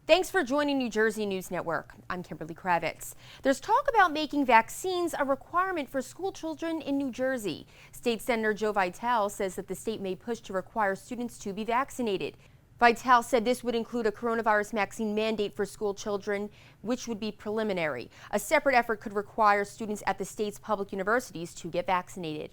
Thanks for joining New Jersey News Network. I'm Kimberly Kravitz. There's talk about making vaccines a requirement for school children in New Jersey. State Senator Joe Vitale says that the state may push to require students to be vaccinated. Vitale said this would include a coronavirus vaccine mandate for school children, which would be preliminary. A separate effort could require students at the state's public universities to get vaccinated.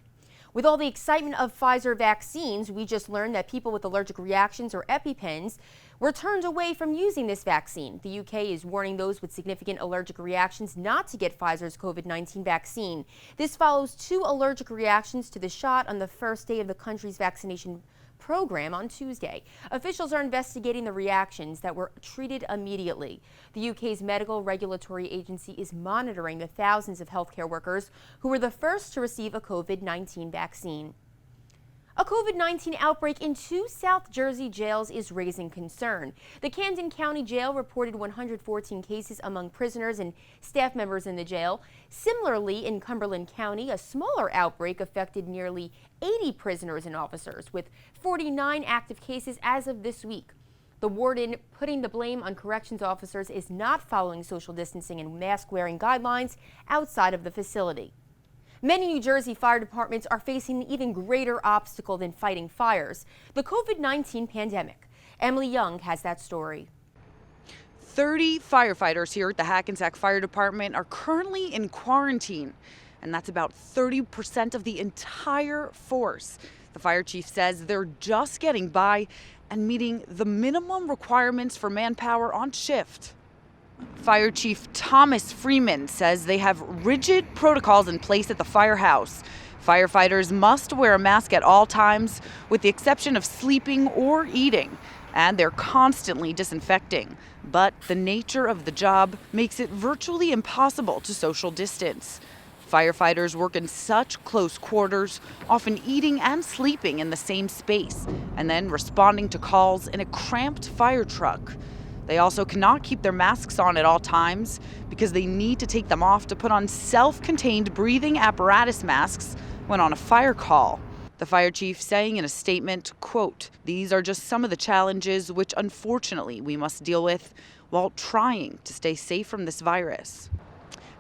With all the excitement of Pfizer vaccines, we just learned that people with allergic reactions or EpiPens were turned away from using this vaccine. The UK is warning those with significant allergic reactions not to get Pfizer's COVID-19 vaccine. This follows 2 allergic reactions to the shot on the first day of the country's vaccination program on Tuesday. Officials are investigating the reactions that were treated immediately. The UK's medical regulatory agency is monitoring the thousands of healthcare workers who were the first to receive a COVID-19 vaccine. A COVID-19 outbreak in 2 South Jersey jails is raising concern. The Camden County Jail reported 114 cases among prisoners and staff members in the jail. Similarly, in Cumberland County, a smaller outbreak affected nearly 80 prisoners and officers, with 49 active cases as of this week. The warden putting the blame on corrections officers is not following social distancing and mask-wearing guidelines outside of the facility. Many New Jersey fire departments are facing an even greater obstacle than fighting fires: the COVID-19 pandemic. Emily Young has that story. 30 firefighters here at the Hackensack Fire Department are currently in quarantine, and that's about 30% of the entire force. The fire chief says they're just getting by and meeting the minimum requirements for manpower on shift. Fire Chief Thomas Freeman says they have rigid protocols in place at the firehouse. Firefighters must wear a mask at all times, with the exception of sleeping or eating, and they're constantly disinfecting. But the nature of the job makes it virtually impossible to social distance. Firefighters work in such close quarters, often eating and sleeping in the same space, and then responding to calls in a cramped fire truck. They also cannot keep their masks on at all times because they need to take them off to put on self-contained breathing apparatus masks when on a fire call. The fire chief saying in a statement, quote, "These are just some of the challenges which unfortunately we must deal with while trying to stay safe from this virus."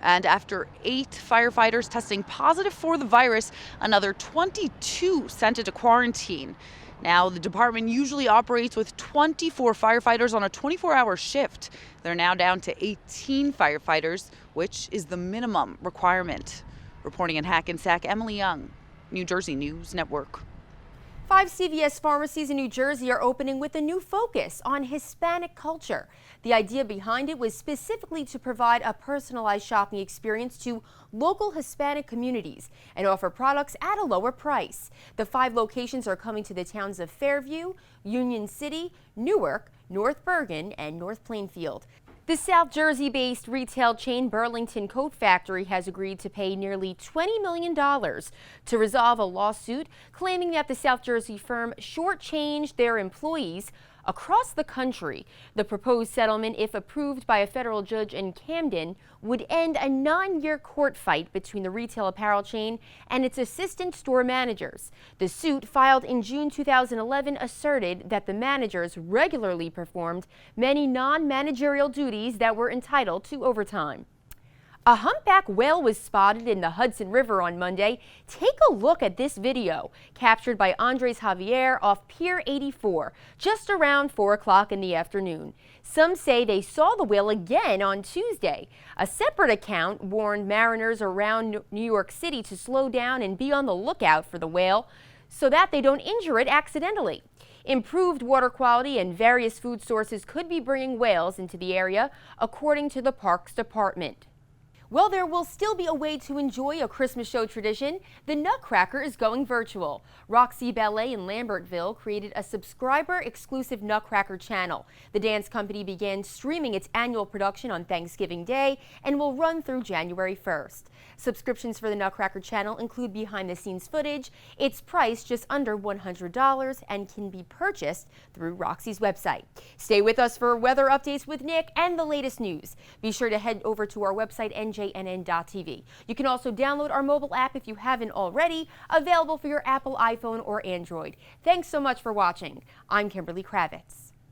And after 8 firefighters testing positive for the virus, another 22 sent into quarantine. Now, the department usually operates with 24 firefighters on a 24-hour shift. They're now down to 18 firefighters, which is the minimum requirement. Reporting in Hackensack, Emily Young, New Jersey News Network. 5 CVS pharmacies in New Jersey are opening with a new focus on Hispanic culture. The idea behind it was specifically to provide a personalized shopping experience to local Hispanic communities and offer products at a lower price. The 5 locations are coming to the towns of Fairview, Union City, Newark, North Bergen, and North Plainfield. The South Jersey-based retail chain Burlington Coat Factory has agreed to pay nearly $20 million to resolve a lawsuit claiming that the South Jersey firm shortchanged their employees across the country. The proposed settlement, if approved by a federal judge in Camden, would end a 9-year court fight between the retail apparel chain and its assistant store managers. The suit, filed in June 2011, asserted that the managers regularly performed many non-managerial duties that were entitled to overtime. A humpback whale was spotted in the Hudson River on Monday. Take a look at this video, captured by Andres Javier off Pier 84, just around 4 o'clock in the afternoon. Some say they saw the whale again on Tuesday. A separate account warned mariners around New York City to slow down and be on the lookout for the whale so that they don't injure it accidentally. Improved water quality and various food sources could be bringing whales into the area, according to the Parks Department. Well, there will still be a way to enjoy a Christmas show tradition. The Nutcracker is going virtual. Roxy Ballet in Lambertville created a subscriber-exclusive Nutcracker channel. The dance company began streaming its annual production on Thanksgiving Day and will run through January 1st. Subscriptions for the Nutcracker channel include behind-the-scenes footage. It's priced just under $100 and can be purchased through Roxy's website. Stay with us for weather updates with Nick and the latest news. Be sure to head over to our website, njnn.tv. You can also download our mobile app if you haven't already, available for your Apple iPhone or Android. Thanks so much for watching. I'm Kimberly Kravitz.